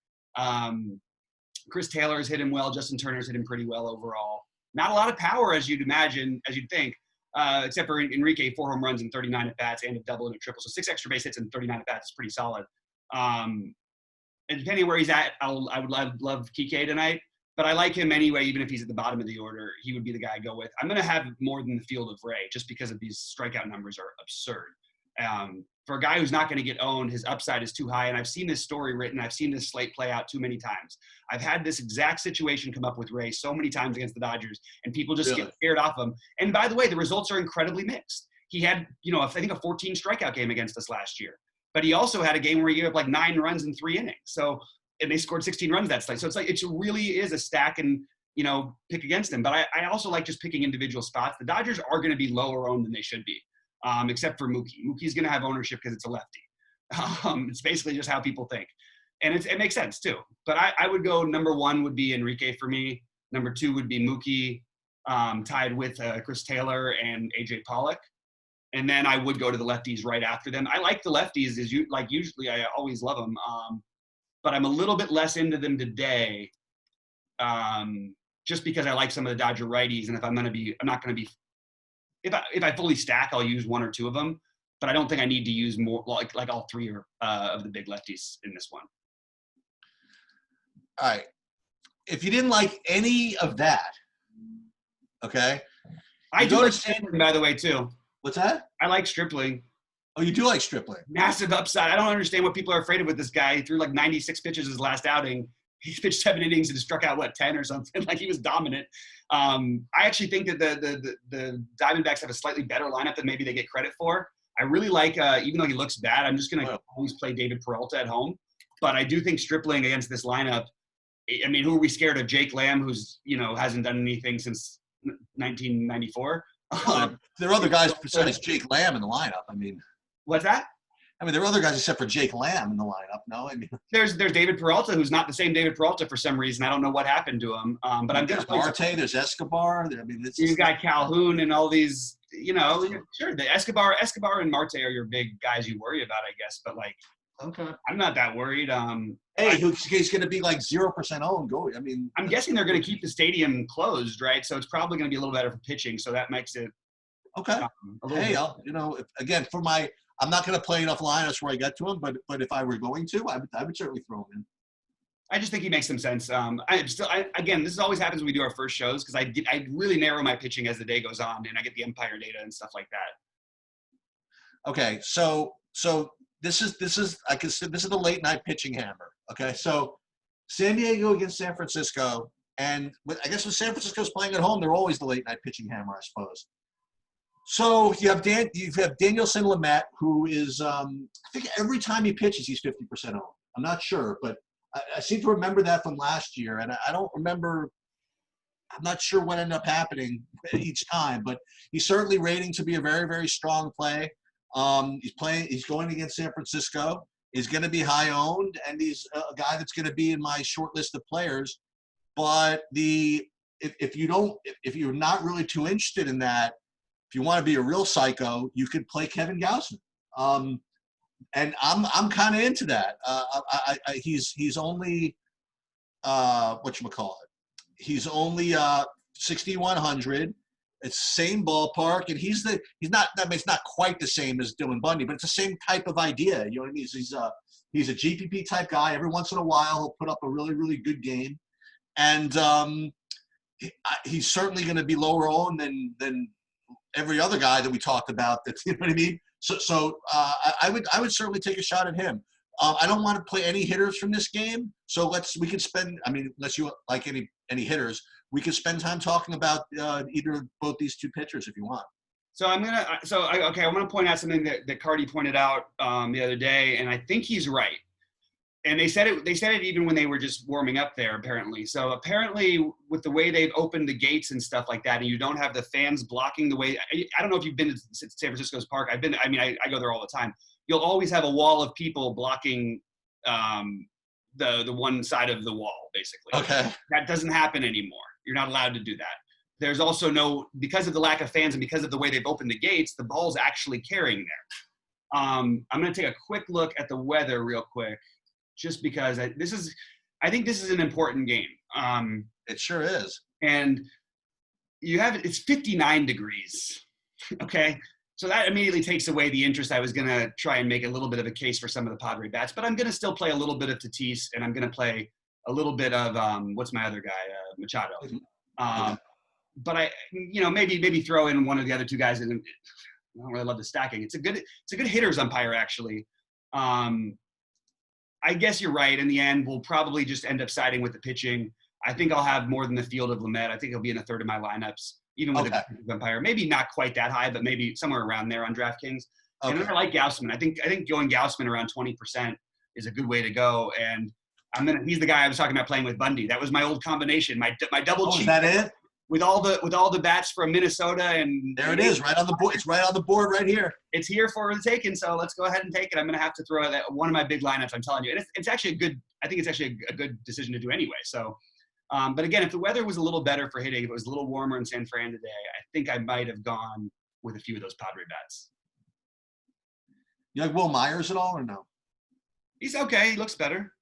Chris Taylor's hit him well. Justin Turner's hit him pretty well overall. Not a lot of power, as you'd think. Except for Enrique, 4 home runs and 39 at-bats and a double and a triple. So 6 extra base hits and 39 at-bats is pretty solid. And depending where he's at, I would love Kike tonight. But I like him anyway, even if he's at the bottom of the order. He would be the guy I go with. I'm going to have more than the field of Ray just because of these strikeout numbers are absurd. For a guy who's not going to get owned, his upside is too high. And I've seen this story written. I've seen this slate play out too many times. I've had this exact situation come up with Ray so many times against the Dodgers, and people just get scared off him. And by the way, the results are incredibly mixed. He had, you know, I think a 14 strikeout game against us last year. But he also had a game where he gave up like 9 runs in 3 innings. So, and they scored 16 runs that slate. So it's like, it really is a stack and, you know, pick against him. But I also like just picking individual spots. The Dodgers are going to be lower owned than they should be, except for Mookie. Mookie's going to have ownership because it's a lefty. It's basically just how people think. And it makes sense too. But I would go number 1 would be Enrique for me. Number 2 would be Mookie, tied with Chris Taylor and A.J. Pollock. And then I would go to the lefties right after them. I like the lefties, usually I always love them. But I'm a little bit less into them today, just because I like some of the Dodger righties. And if if I fully stack, I'll use 1 or 2 of them. But I don't think I need to use more, like all 3 of the big lefties in this one. All right. If you didn't like any of that, okay. I do like Stripling, by the way, too. What's that? I like Stripling. Oh, you do like Stripling? Massive upside. I don't understand what people are afraid of with this guy. He threw like 96 pitches his last outing. He pitched 7 innings and struck out, 10 or something? Like, he was dominant. I actually think that the Diamondbacks have a slightly better lineup than maybe they get credit for. I really like, even though he looks bad, I'm just going to always play David Peralta at home. But I do think Stripling against this lineup, I mean, who are we scared of? Jake Lamb, who's, hasn't done anything since 1994. There are other guys besides Jake Lamb in the lineup. I mean, what's that? I mean, there are other guys except for Jake Lamb in the lineup. No, I mean, there's David Peralta, who's not the same David Peralta for some reason. I don't know what happened to him. But I'm there's Marte, there's Escobar. I mean, you've got Calhoun and all these. Sure, the Escobar and Marte are your big guys you worry about, I guess. But okay, I'm not that worried. He's going to be 0% owned. Go. I mean, I'm guessing they're going to keep the stadium closed, right? So it's probably going to be a little better for pitching. So that makes it okay. Again, I'm not going to play enough lineups where I get to him, but if I were going to, I would certainly throw him in. I just think he makes some sense. Again, this always happens when we do our first shows because I really narrow my pitching as the day goes on, and I get the umpire data and stuff like that. Okay, so this is the late night pitching hammer. Okay, so San Diego against San Francisco, and I guess when San Francisco's playing at home, they're always the late night pitching hammer, I suppose. So you have Danielson Lamet, who is I think every time he pitches, he's 50% owned. I'm not sure, but I seem to remember that from last year, and I don't remember. I'm not sure what ended up happening each time, but he's certainly rating to be a very, very strong play. He's going against San Francisco. He's going to be high owned, and he's a guy that's going to be in my short list of players. But if you're not really too interested in that, if you want to be a real psycho, you could play Kevin Gausman. And I'm kind of into that. He's only whatchamacallit. He's only 6,100. It's same ballpark, and he's not quite the same as Dylan Bundy, but it's the same type of idea. You know what I mean? He's a GPP type guy. Every once in a while, he'll put up a really, really good game, and he's certainly going to be lower owned than every other guy that we talked about. That, you know what I mean? So I would certainly take a shot at him. I don't want to play any hitters from this game, so we can spend. I mean, unless you like any hitters, we can spend time talking about both these two pitchers if you want. So I want to point out something that Cardi pointed out the other day, and I think he's right. And they said it even when they were just warming up there, apparently. So apparently, with the way they've opened the gates and stuff like that, and you don't have the fans blocking the way. I don't know if you've been to San Francisco's park. I go there all the time. You'll always have a wall of people blocking the one side of the wall, basically. Okay. That doesn't happen anymore. You're not allowed to do that. There's also because of the lack of fans and because of the way they've opened the gates, the ball's actually carrying there. I'm going to take a quick look at the weather real quick, just because I think this is an important game. It sure is. And it's 59 degrees. Okay. So that immediately takes away the interest. I was going to try and make a little bit of a case for some of the Padre bats, but I'm going to still play a little bit of Tatis, and I'm going to play a little bit of what's my other guy, Machado. But I, maybe throw in one of the other two guys. And I don't really love the stacking. It's a good hitters umpire, actually. I guess you're right. In the end, we'll probably just end up siding with the pitching. I think I'll have more than the field of Lamet. I think he'll be in a third of my lineups, even with a umpire. Maybe not quite that high, but maybe somewhere around there on DraftKings. Okay. And I like Gausman. I think going Gausman around 20% is a good way to go. And he's the guy I was talking about playing with Bundy. That was my old combination. My double cheat. Is that it? With all the bats from Minnesota, and there it is, right on the board. It's right on the board right here. It's here for the taking, so let's go ahead and take it. I'm going to have to throw that one of my big lineups. I'm telling you, and it's actually I think it's actually a good decision to do anyway. So, but again, if the weather was a little better for hitting, if it was a little warmer in San Fran today, I think I might have gone with a few of those Padre bats. You like Will Myers at all, or no? He's okay. He looks better.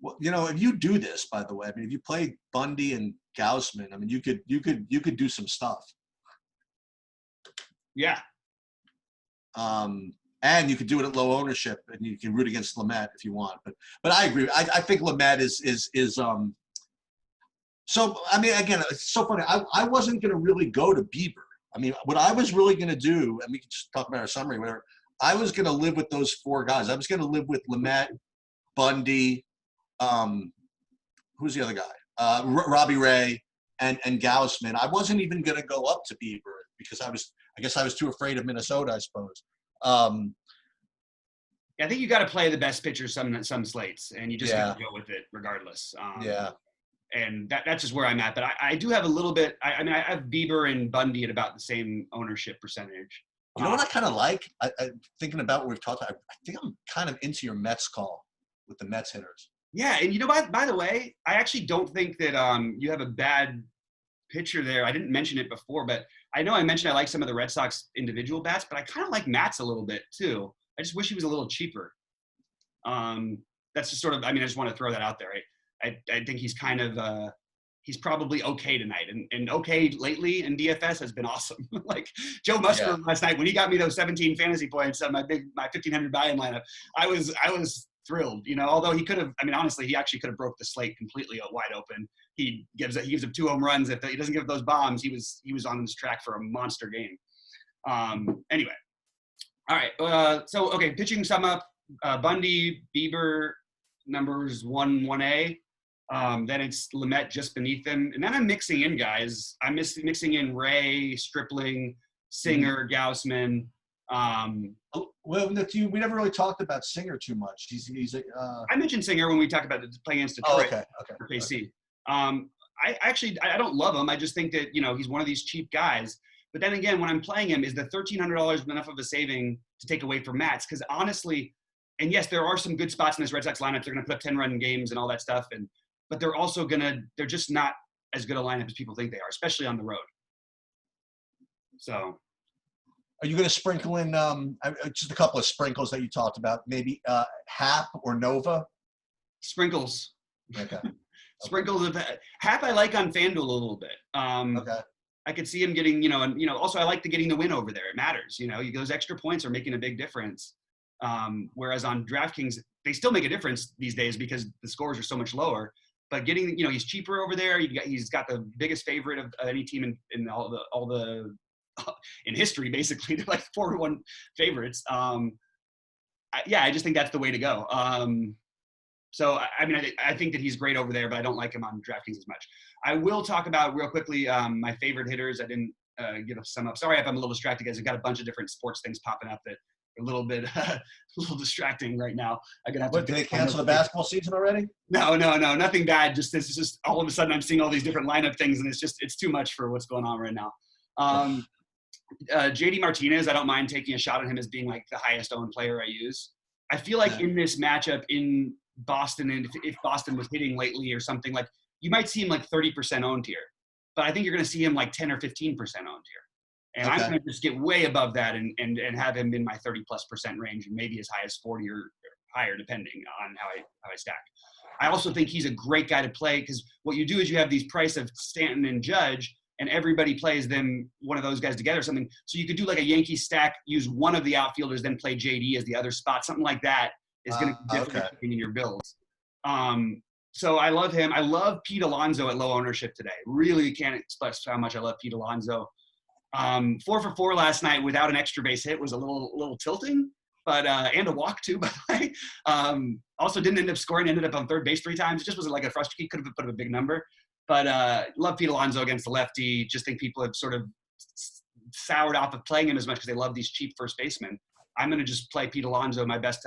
Well, if you do this, by the way, I mean, if you play Bundy and Gausman, I mean, you could do some stuff. Yeah. And you could do it at low ownership, and you can root against Lamet if you want. But I agree. I think Lamet is. So I mean, again, it's so funny. I wasn't going to really go to Bieber. I mean, what I was really going to do, and we can just talk about our summary, whatever. I was going to live with those four guys. I was going to live with Lamet, Bundy. Who's the other guy? Robbie Ray and Gausman. I wasn't even going to go up to Bieber because I guess I was too afraid of Minnesota, I suppose. I think you got to play the best pitchers some slates, and you just got to go with it regardless. And that's just where I'm at. But I do have a little bit. I mean, I have Bieber and Bundy at about the same ownership percentage. You know what I kind of like? I thinking about what we've talked about, I think I'm kind of into your Mets call with the Mets hitters. Yeah, and you know, by the way, I actually don't think that you have a bad pitcher there. I didn't mention it before, but I know I mentioned I like some of the Red Sox individual bats, but I kind of like Matt's a little bit too. I just wish he was a little cheaper. That's just sort of, I mean, I just want to throw that out there. I think he's kind of, he's probably okay tonight. And okay lately in DFS has been awesome. Like Joe Musgrove last night, when he got me those 17 fantasy points on my 1,500 buy-in lineup, I was thrilled, you know, although he could have, I mean, honestly, he actually could have broke the slate completely wide open. He gives up 2 home runs. If he doesn't give those bombs, he was on this track for a monster game. Anyway. All right. So, okay, pitching sum up, Bundy, Bieber, numbers 1, 1A. Then it's Lamet just beneath them. And then I'm mixing in guys. I'm mixing in Ray, Stripling, Seeger, Gaussman. Well, we never really talked about Seeger too much. I mentioned Seeger when we talked about playing against Detroit for KC. I don't love him. I just think that, you know, he's one of these cheap guys. But then again, when I'm playing him, is the $1,300 enough of a saving to take away from Matt's? Because honestly, and yes, there are some good spots in this Red Sox lineup. They're going to put up 10-run games and all that stuff. But they're just not as good a lineup as people think they are, especially on the road. So. Are you going to sprinkle in just a couple of sprinkles that you talked about? Maybe Hap or Nova? Sprinkles. Okay. Sprinkles of Hap I like on FanDuel a little bit. Okay. I could see him getting, also I like getting the win over there. It matters, those extra points are making a big difference. Whereas on DraftKings, they still make a difference these days because the scores are so much lower. But getting, he's cheaper over there. He's got the biggest favorite of any team in all the in history, basically. They're like 4-1 favorites. I just think that's the way to go. So, I mean, I think that he's great over there, but I don't like him on DraftKings as much. I will talk about real quickly my favorite hitters. I didn't give a sum up. Sorry if I'm a little distracted, guys. I've got a bunch of different sports things popping up that are a little distracting right now. Did they cancel the basketball season already? No, nothing bad. This is just all of a sudden I'm seeing all these different lineup things, and it's too much for what's going on right now. JD Martinez, I don't mind taking a shot on him as being like the highest owned player I use. I feel like in this matchup in Boston, and if Boston was hitting lately or something, like you might see him like 30% owned here, but I think you're going to see him like 10 or 15% owned here. And I'm going to just get way above that and have him in my 30+% range and maybe as high as 40 or higher, depending on how I stack. I also think he's a great guy to play because what you do is you have these price of Stanton and Judge, and everybody plays them, one of those guys together or something. So you could do like a Yankee stack, use one of the outfielders, then play JD as the other spot. Something like that is going to be different in your builds. So I love him. I love Pete Alonso at low ownership today. Really can't express how much I love Pete Alonso. 4 for 4 last night without an extra base hit was a little tilting, but and a walk too, by the way. Also didn't end up scoring, ended up on third base 3 times. It just wasn't like a frustrating. He could have put up a big number. But love Pete Alonso against the lefty. Just think people have sort of soured off of playing him as much because they love these cheap first basemen. I'm going to just play Pete Alonso, my best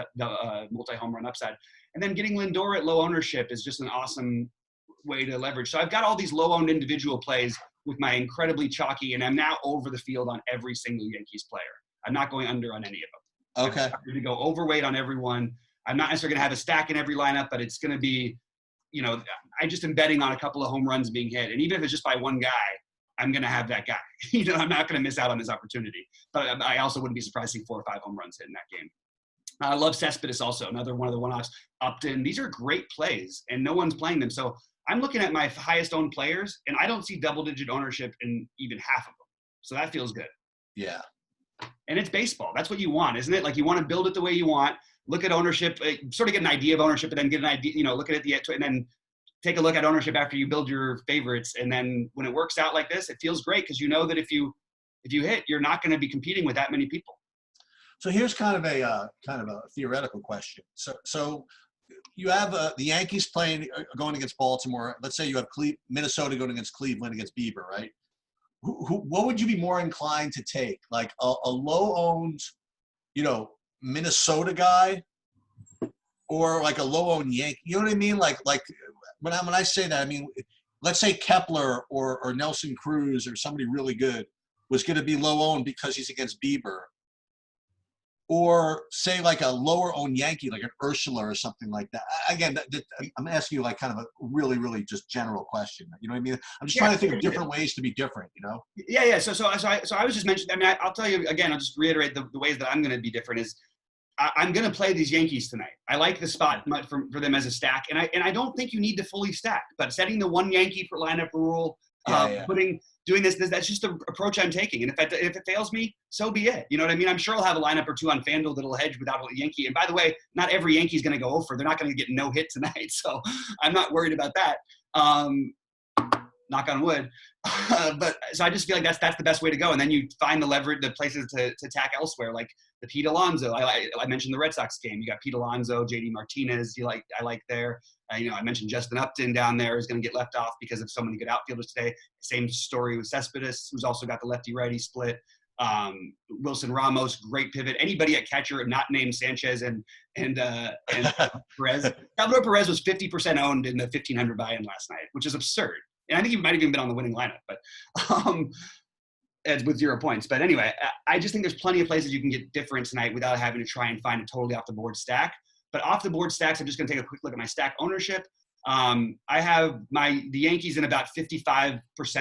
multi-home run upside. And then getting Lindor at low ownership is just an awesome way to leverage. So I've got all these low-owned individual plays with my incredibly chalky, and I'm now over the field on every single Yankees player. I'm not going under on any of them. Okay. I'm going to go overweight on everyone. I'm not necessarily going to have a stack in every lineup, but it's going to be, I just am betting on a couple of home runs being hit. And even if it's just by one guy, I'm going to have that guy. I'm not going to miss out on his opportunity. But I also wouldn't be surprised to see 4 or 5 home runs hit in that game. I love Cespedes also, another one of the one-offs. Upton. These are great plays, and no one's playing them. So I'm looking at my highest owned players, and I don't see double-digit ownership in even half of them. So that feels good. Yeah. And it's baseball. That's what you want, isn't it? Like you want to build it the way you want. Look at ownership, sort of get an idea of ownership, and then get an idea, look at it and then take a look at ownership after you build your favorites. And then when it works out like this, it feels great because you know that if you hit, you're not going to be competing with that many people. So here's kind of a theoretical question. So you have the Yankees going against Baltimore. Let's say you have Minnesota going against Cleveland against Bieber, right? what would you be more inclined to take? Like a low-owned, Minnesota guy, or like a low-owned Yankee? You know what I mean? Like when I say that, I mean, let's say Kepler or Nelson Cruz or somebody really good was going to be low-owned because he's against Bieber. Or say like a lower-owned Yankee, like an Ursula or something like that. Again, I'm asking you like kind of a really, really just general question. You know what I mean? I'm just trying to think of different ways to be different. Yeah. So I was just mentioning. I mean, I'll tell you again. I'll just reiterate the ways that I'm going to be different is I'm going to play these Yankees tonight. I like the spot for them as a stack, and I don't think you need to fully stack. But setting the one Yankee per lineup rule, doing this, that's just the approach I'm taking. And if it fails me, so be it. You know what I mean? I'm sure I'll have a lineup or two on FanDuel that'll hedge without a Yankee. And by the way, not every Yankee is going to go over. They're not going to get no hit tonight. So I'm not worried about that. Knock on wood. But so I just feel like that's the best way to go. And then you find the places to attack elsewhere, like the Pete Alonso. I mentioned the Red Sox game. You got Pete Alonso, JD Martinez. I like there. I mentioned Justin Upton down there is going to get left off because of so many good outfielders today. Same story with Cespedes, who's also got the lefty-righty split. Wilson Ramos, great pivot. Anybody at catcher not named Sanchez and Perez. Salvador Perez was 50% owned in the 1,500 buy-in last night, which is absurd. And I think he might have even been on the winning lineup, but with 0 points. But anyway, I just think there's plenty of places you can get different tonight without having to try and find a totally off-the-board stack. But off-the-board stacks, I'm just going to take a quick look at my stack ownership. I have the Yankees in about 55%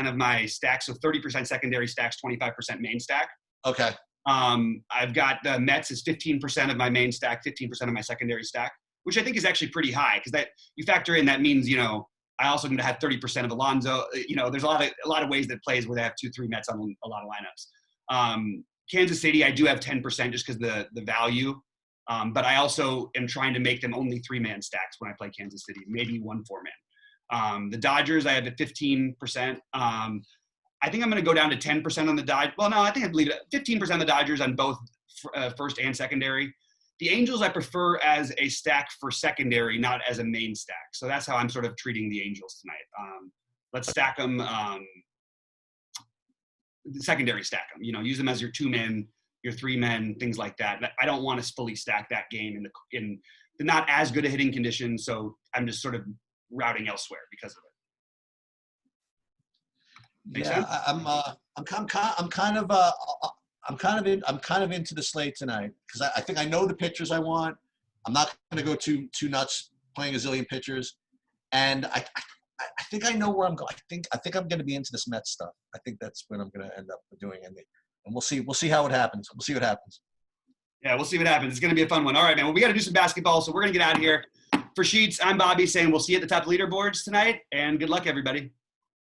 of my stack, so 30% secondary stacks, 25% main stack. Okay. I've got the Mets as 15% of my main stack, 15% of my secondary stack, which I think is actually pretty high because that you factor in that means I also going to have 30% of Alonso. There's a lot of ways that plays where they have 2-3 Mets on a lot of lineups. Kansas City, I do have 10% just because the value. But I also am trying to make them only 3-man stacks when I play Kansas City, maybe 1 4-man. The Dodgers, I have at 15%. I think I'm going to go down to 10% on the Dodgers. Well, no, I think I'd leave it at 15% of the Dodgers on both first and secondary. The Angels I prefer as a stack for secondary, not as a main stack. So that's how I'm sort of treating the Angels tonight. Let's stack them, secondary stack them. Use them as your 2-man, your 3-men, things like that. I don't want to fully stack that game in the not as good a hitting condition. So I'm just sort of routing elsewhere because of it. Make sense? I'm kind of into the slate tonight because I think I know the pitchers I want. I'm not going to go too nuts playing a zillion pitchers, and I think I know where I'm going. I think I'm going to be into this Mets stuff. I think that's what I'm going to end up doing, and we'll see how it happens. We'll see what happens. Yeah, we'll see what happens. It's going to be a fun one. All right, man. Well, we got to do some basketball, so we're going to get out of here. For Sheets, I'm Bobby saying we'll see you at the top leaderboards tonight, and good luck, everybody.